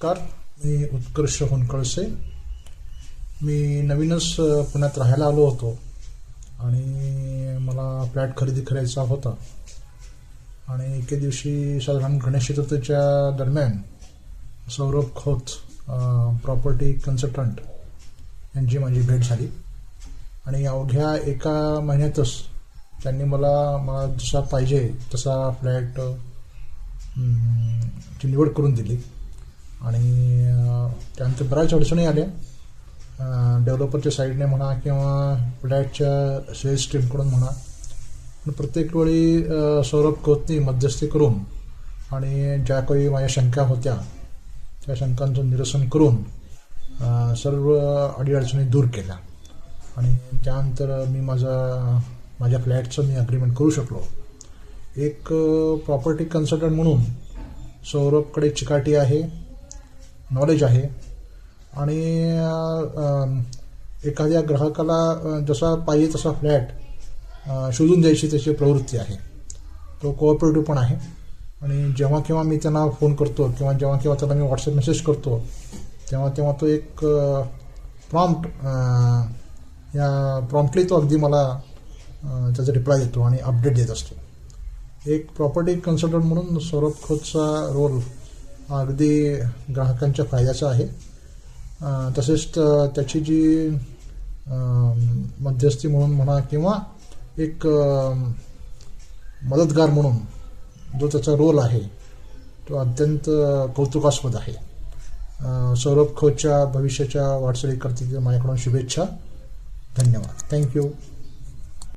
नमस्कार, मी उत्कर्ष होनकळसे. मी नवीनच पुण्यात राहायला आलो होतो आणि मला फ्लॅट खरेदी करायचा होता. आणि एके दिवशी साधारण गणेश चतुर्थीच्या दरम्यान सौरभ खोत, प्रॉपर्टी कन्सल्टंट, यांची माझी भेट झाली. आणि अवघ्या एका महिन्यातच त्यांनी मला जसा पाहिजे तसा फ्लॅट ची निवड करून दिली. आणि त्यानंतर बऱ्याच अडचणी आल्या, डेव्हलपरच्या साईडने म्हणा किंवा फ्लॅटच्या सेल्स टीमकडून म्हणा. पण प्रत्येक वेळी सौरभ खोतनी मध्यस्थी करून आणि ज्या काही माझ्या शंका होत्या त्या शंकांचं निरसन करून सर्व अडीअडचणी दूर केल्या. आणि त्यानंतर मी माझ्या फ्लॅटचं अग्रीमेंट करू शकलो. एक प्रॉपर्टी कन्सल्टंट म्हणून सौरभकडे चिकाटी आहे, नॉलेज आहे आणि एखाद्या ग्राहकाला जसा पाहिजे तसा फ्लॅट शोधून द्यायची त्याची प्रवृत्ती आहे. तो कोऑपरेटिव्ह पण आहे. आणि जेव्हा केव्हा मी त्यांना फोन करतो किंवा जेव्हा केव्हा त्याला मी व्हॉट्सअप मेसेज करतो तेव्हा तो एक प्रॉम्प्टली तो अगदी मला त्याचा रिप्लाय देतो आणि अपडेट देत असतो. एक प्रॉपर्टी कन्सल्टंट म्हणून सौरभ खोतचा रोल अगदी ग्राहकांच्या फायद्याचा आहे. तसेच त्याची जी मध्यस्थी म्हणून म्हणा किंवा एक मदतगार म्हणून जो त्याचा रोल आहे तो अत्यंत कौतुकास्पद आहे. सौरभ खोतच्या भविष्याच्या वाटचालीकरता माझ्याकडून शुभेच्छा. धन्यवाद. थँक्यू.